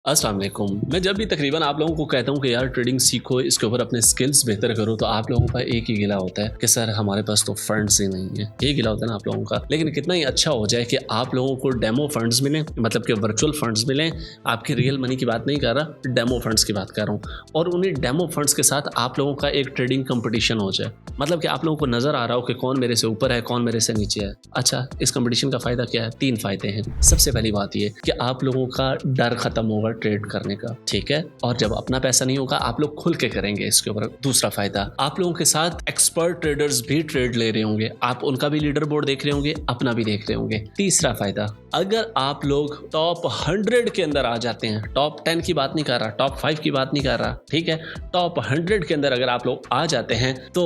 अस्सलाम वालेकुम। मैं जब भी तकरीबन आप लोगों को कहता हूँ कि यार ट्रेडिंग सीखो, इसके ऊपर अपने स्किल्स बेहतर करो, तो आप लोगों का एक ही गिला होता है कि सर हमारे पास तो फंड्स ही नहीं है। ये गिला होता है ना आप लोगों का। लेकिन कितना ही अच्छा हो जाए कि आप लोगों को डेमो फंड्स मिलें, मतलब कि वर्चुअल फंड्स मिलें। आपकी रियल मनी की बात नहीं कर रहा, डेमो फंड्स की बात कर रहा हूँ। और उन्हीं डेमो फंड्स के साथ आप लोगों का एक ट्रेडिंग कंपटीशन हो जाए, मतलब कि आप लोगों को नजर आ रहा हो कि कौन मेरे से ऊपर है, कौन मेरे से नीचे है। अच्छा, इस कंपटीशन का फायदा क्या है? 3 फायदे हैं। सबसे पहली बात ये कि आप लोगों का डर खत्म होगा ट्रेड करने का, ठीक है। और जब अपना पैसा नहीं होगा, आप लोग खुल के करेंगे इसके ऊपर। दूसरा फायदा, आप लोगों के साथ एक्सपर्ट ट्रेडर्स भी ट्रेड ले रहे होंगे, आप उनका भी लीडर बोर्ड देख रहे होंगे, अपना भी देख रहे होंगे। तीसरा फायदा, अगर आप लोग टॉप 100 के अंदर आ जाते हैं, टॉप 10 की बात नहीं कर रहा, टॉप 5 की बात नहीं कर रहा, ठीक है, टॉप 100 के अंदर अगर आप लोग आ जाते हैं तो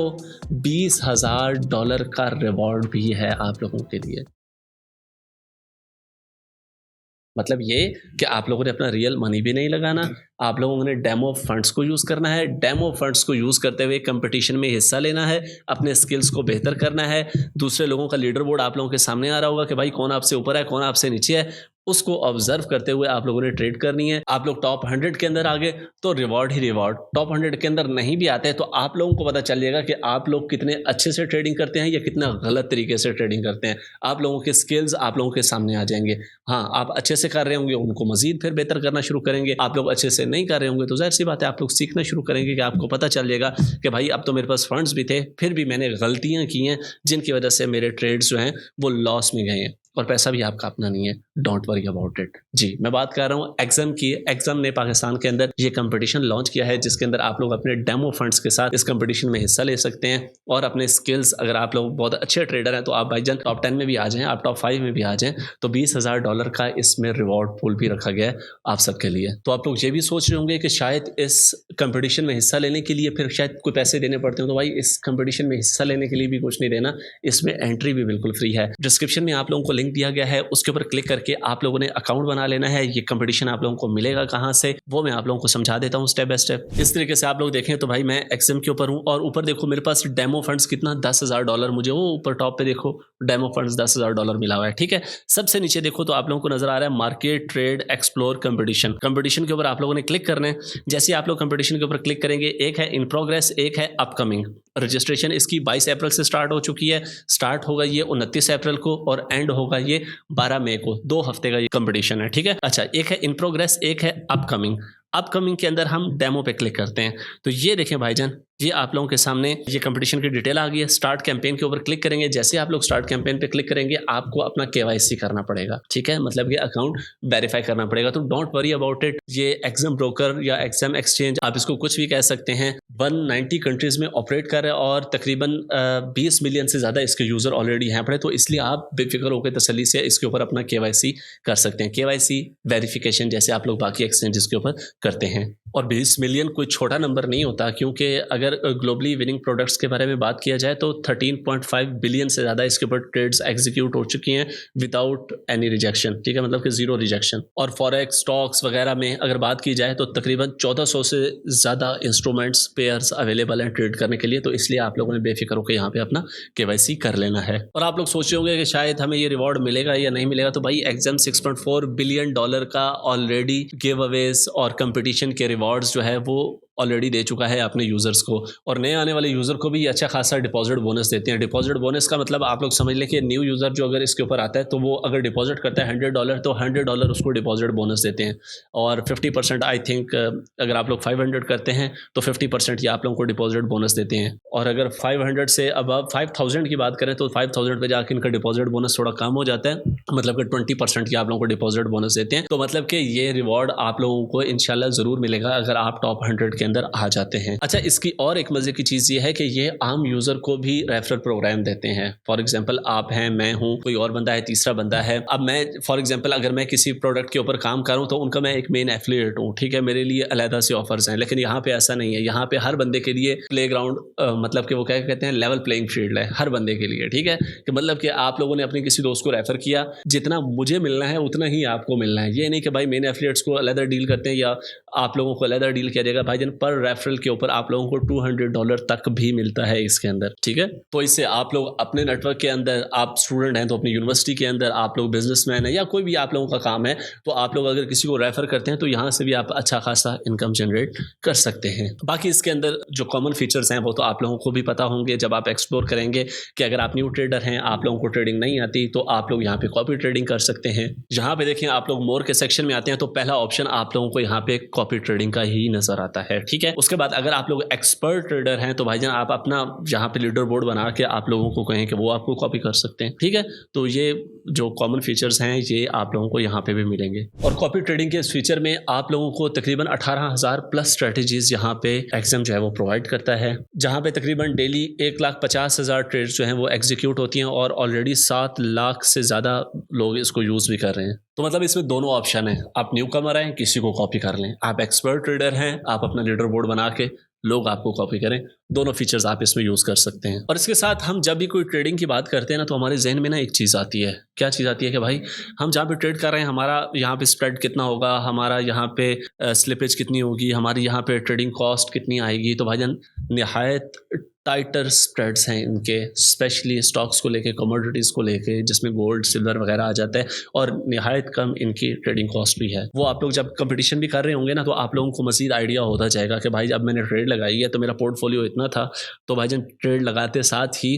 $20,000 का रिवॉर्ड भी है आप लोगों के लिए। मतलब ये कि आप लोगों ने अपना रियल मनी भी नहीं लगाना, आप लोगों ने डेमो फंड्स को यूज़ करना है। डेमो फंड्स को यूज़ करते हुए कंपटीशन में हिस्सा लेना है, अपने स्किल्स को बेहतर करना है। दूसरे लोगों का लीडर बोर्ड आप लोगों के सामने आ रहा होगा कि भाई कौन आपसे ऊपर है, कौन आपसे नीचे है, उसको ऑब्जर्व करते हुए आप लोगों ने ट्रेड करनी है। आप लोग टॉप 100 के अंदर आ गए तो रिवॉर्ड ही रिवॉर्ड। टॉप 100 के अंदर नहीं भी आते तो आप लोगों को पता चल जाएगा कि आप लोग कितने अच्छे से ट्रेडिंग करते हैं या कितना गलत तरीके से ट्रेडिंग करते हैं। आप लोगों के स्किल्स आप लोगों के सामने आ जाएंगे। हाँ, आप अच्छे से कर रहे होंगे, उनको मजीद फिर बेहतर करना शुरू करेंगे। आप लोग अच्छे से नहीं कर रहे होंगे तो जाहिर सी बात है आप लोग सीखना शुरू करेंगे कि आपको पता चल जाएगा कि भाई अब तो मेरे पास फंड्स भी थे, फिर भी मैंने गलतियां की हैं जिनकी वजह से मेरे ट्रेड्स जो हैं वो लॉस में गए हैं और पैसा भी आपका अपना नहीं है। Don't worry about it. जी, मैं बात कर रहा हूँ एक्सम की। एक्सम ने पाकिस्तान के अंदर ये कंपटीशन लॉन्च किया है जिसके अंदर आप लोग अपने डेमो फंड्स के साथ इस कंपटीशन में हिस्सा ले सकते हैं और अपने स्किल्स, अगर आप लोग बहुत अच्छे ट्रेडर हैं तो आप भाईजान टॉप 10 में भी आ जाएं, आप टॉप 5 में भी आ जाएं, तो $20,000 का इसमें रिवॉर्ड पूल भी रखा गया है आप सबके लिए। तो आप लोग ये भी सोच रहे होंगे कि शायद इस कंपटीशन में हिस्सा लेने के लिए फिर शायद कोई पैसे देने पड़ते हैं, तो भाई इस कंपटीशन में हिस्सा लेने के लिए भी कुछ नहीं देना, इसमें एंट्री भी बिल्कुल फ्री है। डिस्क्रिप्शन में आप लोगों को लिंक दिया गया है, उसके ऊपर क्लिक करके आप लोगों ने अकाउंट बना लेना है। ये कंपटीशन आप लोगों को मिलेगा कहाँ से, वो मैं आप लोगों को समझा देता हूँ स्टेप बाय स्टेप। इस तरीके से आप लोग देखें तो भाई मैं एक्सएम के ऊपर हूँ और ऊपर देखो मेरे पास डेमो फंड्स कितना $10,000 मुझे वो ऊपर टॉप पे देखो डेमो फंड्स $10,000 मिला हुआ है, ठीक है। सबसे नीचे देखो तो आप लोगों को नजर आ रहा है market trade explore competition. Competition के ऊपर आप लोगों ने क्लिक करना है। जैसे आप लोग कंपटीशन के ऊपर क्लिक करेंगे, एक है इन प्रोग्रेस, एक है अपकमिंग। रजिस्ट्रेशन इसकी 22 अप्रैल से स्टार्ट हो चुकी है। स्टार्ट होगा ये 29 अप्रैल को और एंड होगा ये 12 मई को। 2 हफ्ते का ये कंपटीशन है, ठीक है। अच्छा, एक है इन प्रोग्रेस, एक है अपकमिंग। अपकमिंग के अंदर हम डेमो पे क्लिक करते हैं तो ये देखें भाईजान, ये आप लोगों के सामने ये कंपटीशन की डिटेल आ गई है। स्टार्ट कैंपेन के ऊपर क्लिक करेंगे। जैसे आप लोग स्टार्ट कैंपेन पे क्लिक करेंगे आपको अपना KYC करना पड़ेगा, ठीक है, मतलब कि अकाउंट वेरीफाई करना पड़ेगा। तो डोंट वरी अबाउट इट। ये एक्सम ब्रोकर या एक्सम एक्सचेंज, आप इसको कुछ भी कह सकते हैं, 190 कंट्रीज में ऑपरेट कर रहे हैं और तकरीबन 20 मिलियन से ज़्यादा इसके यूज़र ऑलरेडी यहाँ पड़े। तो इसलिए आप बेफिक्र होकर तसल्ली से इसके ऊपर अपना KYC कर सकते हैं। KYC वेरिफिकेशन जैसे आप लोग बाकी एक्सचेंजेस के ऊपर करते हैं। और 20 मिलियन कोई छोटा नंबर नहीं होता, क्योंकि अगर ग्लोबली विनिंग प्रोडक्ट्स के बारे में बात किया जाए तो 13.5 बिलियन से ज़्यादा इसके ऊपर ट्रेड्स एग्जीक्यूट हो चुकी हैं विदाउट एनी रिजेक्शन, ठीक है, मतलब कि जीरो रिजेक्शन। और फॉरेक्स स्टॉक्स वगैरह में अगर बात की जाए तो तकरीबन 1400 से ज़्यादा इंस्ट्रूमेंट्स पेयर्स अवेलेबल हैं ट्रेड करने के लिए। तो इसलिए आप लोगों ने बेफिक्र होकर यहाँ पे अपना KYC कर लेना है। और आप लोग सोच रहे होंगे कि शायद हमें ये रिवॉर्ड मिलेगा या नहीं मिलेगा, तो भाई एक्सम $6.4 बिलियन का ऑलरेडी गिव अवेज और कंपटीशन के रिवॉर्ड्स जो है वो ऑलरेडी दे चुका है अपने यूज़र्स को। और नए आने वाले यूज़र को भी अच्छा खासा डिपॉजिट बोनस देते हैं। डिपॉजिट बोनस का मतलब आप लोग समझ लें कि न्यू यूज़र जो अगर इसके ऊपर आता है तो वो अगर डिपॉजिट करता है $100 तो $100 उसको डिपॉजिट बोनस देते हैं। और 50% आई थिंक अगर आप लोग 500 करते हैं तो 50% ये आप लोगों को डिपॉजिट बोनस देते हैं। और अगर 500 से अब 5000 की बात करें तो 5000 पे जाकर इनका डिपॉजिट बोनस थोड़ा कम हो जाता है, मतलब कि 20% की आप लोगों को डिपॉजिट बोनस देते हैं। तो मतलब कि ये रिवॉर्ड आप लोगों को इंशाल्लाह ज़रूर मिलेगा अगर आप टॉप 100 के अंदर आ जाते हैं। अच्छा, इसकी और एक मजे की चीज़ ये है कि ये आम यूज़र को भी रेफरल प्रोग्राम देते हैं। फॉर एग्जांपल आप हैं, मैं हूँ, कोई और बंदा है, तीसरा बंदा है। अब मैं फॉर एग्जांपल अगर मैं किसी प्रोडक्ट के ऊपर काम करूँ तो उनका मैं एक मेन एफिलिएट हूँ, ठीक है, मेरे लिए अलहदा से ऑफर्स हैं। लेकिन यहाँ पे ऐसा नहीं है। यहाँ पे हर बंदे के लिए प्ले ग्राउंड, मतलब कि वो क्या कहते हैं, लेवल प्लेइंग फील्ड है हर बंदे के लिए, ठीक है। कि मतलब कि आप लोगों ने अपने किसी दोस्त को रेफर किया, जितना मुझे मिलना है उतना ही आपको मिलना है। ये नहीं कि भाई मेन एफिलिएट्स को अलहदा डील करते हैं या आप लोगों को अलहदा डील किया जाएगा। भाईजान पर रेफरल के ऊपर आप लोगों को $200 तक भी मिलता है इसके अंदर, ठीक है। तो इससे आप लोग अपने नेटवर्क के अंदर, आप स्टूडेंट हैं तो अपनी यूनिवर्सिटी के अंदर, आप लोग बिजनेसमैन हैं या कोई भी आप लोगों का काम है, तो आप लोग अगर किसी को रेफर करते हैं तो यहाँ से भी आप अच्छा खासा इनकम जनरेट कर सकते हैं। बाकी इसके अंदर जो कॉमन फीचर्स हैं वो तो आप लोगों को भी पता होंगे जब आप एक्सप्लोर करेंगे कि अगर आप न्यू ट्रेडर हैं, आप लोगों को ट्रेडिंग नहीं आती, तो आप लोग यहाँ पे कॉपी ट्रेडिंग कर सकते हैं। यहाँ पे देखिए आप लोग मोर के सेक्शन में आते हैं तो पहला ऑप्शन आप लोगों को यहाँ पे कॉपी ट्रेडिंग का ही नजर आता है, ठीक है। उसके बाद अगर आप लोग एक्सपर्ट ट्रेडर हैं तो भाईजान आप अपना यहाँ पे लीडर बोर्ड बना के आप लोगों को कहें कि वो आपको कॉपी कर सकते हैं, ठीक है। तो ये जो कॉमन फीचर्स हैं ये आप लोगों को यहाँ पे भी मिलेंगे। और कॉपी ट्रेडिंग के इस फीचर में आप लोगों को तकरीबन 18,000 प्लस स्ट्रेटेजीज यहाँ पे एक्सएम जो है वो प्रोवाइड करता है, जहाँ पे तकरीबन डेली 1,50,000 ट्रेड्स जो हैं वो एग्जीक्यूट होती हैं और ऑलरेडी 7 लाख से ज़्यादा लोग इसको यूज़ भी कर रहे हैं। तो मतलब इसमें दोनों ऑप्शन है, आप न्यू कमर हैं, किसी को कॉपी कर लें, आप एक्सपर्ट ट्रेडर हैं, आप अपना लीडर बोर्ड बना के लोग आपको कॉपी करें, दोनों फीचर्स आप इसमें यूज़ कर सकते हैं। और इसके साथ हम जब भी कोई ट्रेडिंग की बात करते हैं ना तो हमारे जहन में ना एक चीज़ आती है, क्या चीज़ आती है कि भाई हम जहाँ पे ट्रेड कर रहे हैं हमारा यहाँ पे स्प्रेड कितना होगा, हमारा यहाँ पे स्लिपेज कितनी होगी, हमारी यहाँ पे ट्रेडिंग कॉस्ट कितनी आएगी। तो भाईजान निहायत टाइटर स्प्रेड्स हैं इनके, स्पेशली स्टॉक्स को लेके, कमोडिटीज़ को लेके, जिसमें गोल्ड सिल्वर वगैरह आ जाता है, और निहायत कम इनकी ट्रेडिंग कॉस्ट भी है। वो आप लोग जब कंपटीशन भी कर रहे होंगे ना तो आप लोगों को मज़ीद आइडिया होता जाएगा कि भाई जब मैंने ट्रेड लगाई है तो मेरा पोर्टफोलियो इतना था, तो भाईजान ट्रेड लगाते साथ ही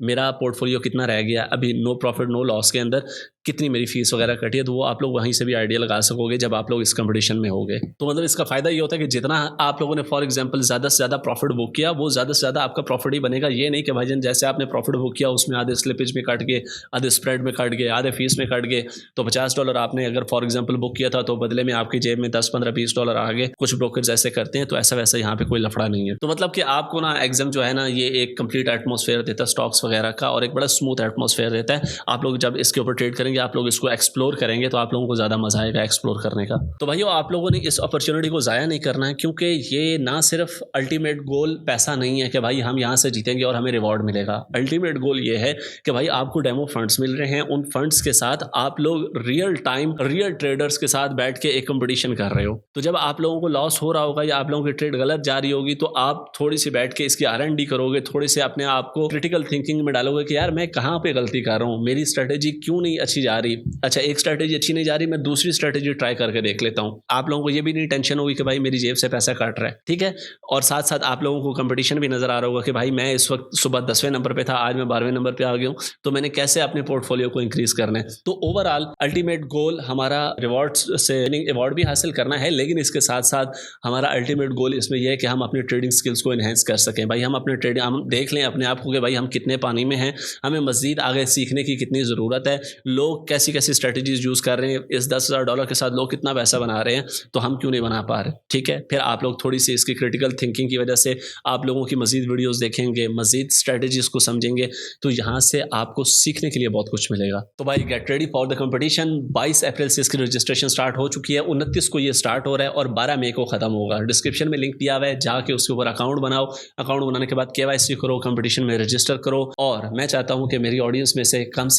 मेरा पोर्टफोलियो कितना रह गया, अभी नो प्रॉफिट नो लॉस के अंदर कितनी मेरी फीस वगैरह कटी है, तो वो आप लोग वहीं से भी आइडिया लगा सकोगे जब आप लोग इस कंपटीशन में होगे। तो मतलब इसका फ़ायदा ये होता है कि जितना आप लोगों ने फॉर एग्जांपल ज़्यादा से ज़्यादा प्रॉफिट बुक किया, वो ज़्यादा से ज़्यादा आपका प्रॉफिट ही बनेगा। ये नहीं कि भाईजान जैसे आपने प्रॉफिट बुक किया उसमें आधे स्लिपेज में काट गए, आधे स्प्रेड में काट गए, आधे फीस में काट गए, तो $50 आपने अगर फॉर एग्जाम्पल बुक किया था तो बदले में आपकी जेब में 10, 15, $20 आ गए। कुछ ब्रोकर्स ऐसे करते हैं, तो ऐसा वैसा यहाँ पे कोई लफड़ा नहीं है। तो मतलब कि आपको ना एग्जाम जो है ना ये एक कंप्लीट एटमॉस्फेयर देता है स्टॉक्स वगैरह का, और एक बड़ा स्मूथ एटमॉस्फेयर देता है। आप लोग जब इसके ऊपर ट्रेड करेंगे, आप लोग इसको एक्सप्लोर करेंगे तो आप लोगों को ज़्यादा मजा आएगा एक्सप्लोर करने का। तो भाइयों आप लोगों ने इस अपॉर्चुनिटी को ज़ाया नहीं करना है, क्योंकि ये ना सिर्फ अल्टीमेट गोल पैसा नहीं है कि भाई हम यहाँ से जीतेंगे और हमें रिवॉर्ड मिलेगा। अल्टीमेट गोल ये है कि भाई आपको डेमो फंड्स मिल रहे हैं, उन फंड्स के साथ आप लोग रियल टाइम रियल ट्रेडर्स के साथ बैठ के एक कंपटीशन कर रहे हो। तो जब आप लोगों को लॉस हो रहा होगा या आप लोगों की ट्रेड गलत जा रही होगी, तो आप थोड़ी सी बैठ के इसकी R&D करोगे, थोड़े से अपने आप को क्रिटिकल थिंकिंग में डालोगे कि यार मैं कहाँ पे गलती कर रहा हूँ, मेरी स्ट्रेटेजी क्यों नहीं अच्छी जा रही, अच्छा एक स्ट्रेटेजी अच्छी नहीं जा रही, मैं दूसरी स्ट्रेटेजी ट्राई करके देख लेता हूँ। आप लोगों को ये भी नहीं टेंशन होगी कि भाई मेरी जेब से पैसा काट रहा है, ठीक है। और साथ साथ आप लोगों को कंपटीशन भी नजर आ रहा होगा कि भाई मैं इस वक्त सुबह 10वें नंबर पे था, आज मैं 12वें नंबर पे आ गया हूँ, तो मैंने कैसे अपने पोर्टफोलियो को इंक्रीज करना है। तो ओवरऑल अल्टीमेट गोल हमारा रिवॉर्ड्स से अवार्ड भी हासिल करना है, लेकिन इसके साथ साथ हमारा अल्टीमेट गोल इसमें यह है कि हम अपनी ट्रेडिंग स्किल्स को एनहेंस कर सकें। भाई हम अपने ट्रेडिंग, हम देख लें अपने आप को कि भाई हम कितने पानी में हैं, हमें मजीद आगे सीखने की कितनी ज़रूरत है, लोग कैसी कैसी स्ट्रेटजीज यूज़ कर रहे हैं, इस $10,000 के साथ लोग कितना पैसा बना रहे हैं, तो हम क्यों नहीं बना पा रहे, ठीक है। फिर आप लोग थोड़ी सी इसकी क्रिटिकल थिंकिंग की वजह से आप लोगों की मजीद वीडियोस देखेंगे, मजीद स्ट्रेटजीज को समझेंगे, तो यहाँ से आपको सीखने के लिए बहुत कुछ मिलेगा। तो भाई get ready for the competition. 22 अप्रैल से इसकी रजिस्ट्रेशन स्टार्ट हो चुकी है, 29 को ये स्टार्ट हो रहा है और 12 मई को ख़त्म होगा। डिस्क्रिप्शन में लिंक दिया हुआ है, जाके उसके ऊपर अकाउंट बनाओ, अकाउंट बनाने के बाद KYC करो, कंपटीशन में रजिस्टर करो। और मैं चाहता हूँ कि मेरी ऑडियंस में से कम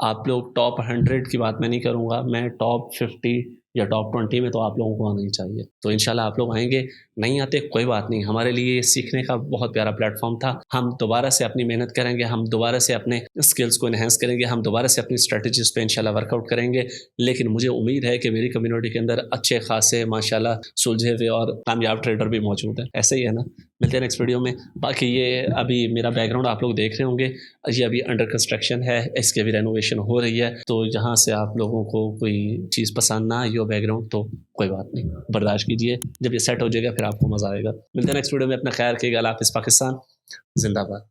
आप लोग टॉप 100 की बात मैं नहीं करूँगा, मैं टॉप 50 या टॉप 20 में तो आप लोगों को आना ही चाहिए। तो इंशाल्लाह आप लोग आएंगे, नहीं आते कोई बात नहीं, हमारे लिए सीखने का बहुत प्यारा प्लेटफॉर्म था। हम दोबारा से अपनी मेहनत करेंगे, हम दोबारा से अपने स्किल्स को इन्हेंस करेंगे, हम दोबारा से अपनी स्ट्रेटजीज पे इंशाल्लाह वर्कआउट करेंगे। लेकिन मुझे उम्मीद है कि मेरी कम्युनिटी के अंदर अच्छे खासे माशाल्लाह सुलझे हुए और कामयाब ट्रेडर भी मौजूद हैं। ऐसे ही है ना। मिलते हैं नेक्स्ट वीडियो में। बाकी ये अभी मेरा बैकग्राउंड आप लोग देख रहे होंगे, ये अभी अंडर कंस्ट्रक्शन है, इसके भी रेनोवेशन हो रही है। तो यहाँ से आप लोगों को कोई चीज़ पसंद ना आई हो बैकग्राउंड, तो कोई बात नहीं, बर्दाश्त कीजिए, जब ये सेट हो जाएगा फिर आपको मज़ा आएगा। मिलते हैं नेक्स्ट वीडियो में। अपना ख्याल रखिएगा। अल्लाह हाफ़िज़। पाकिस्तान जिंदाबाद।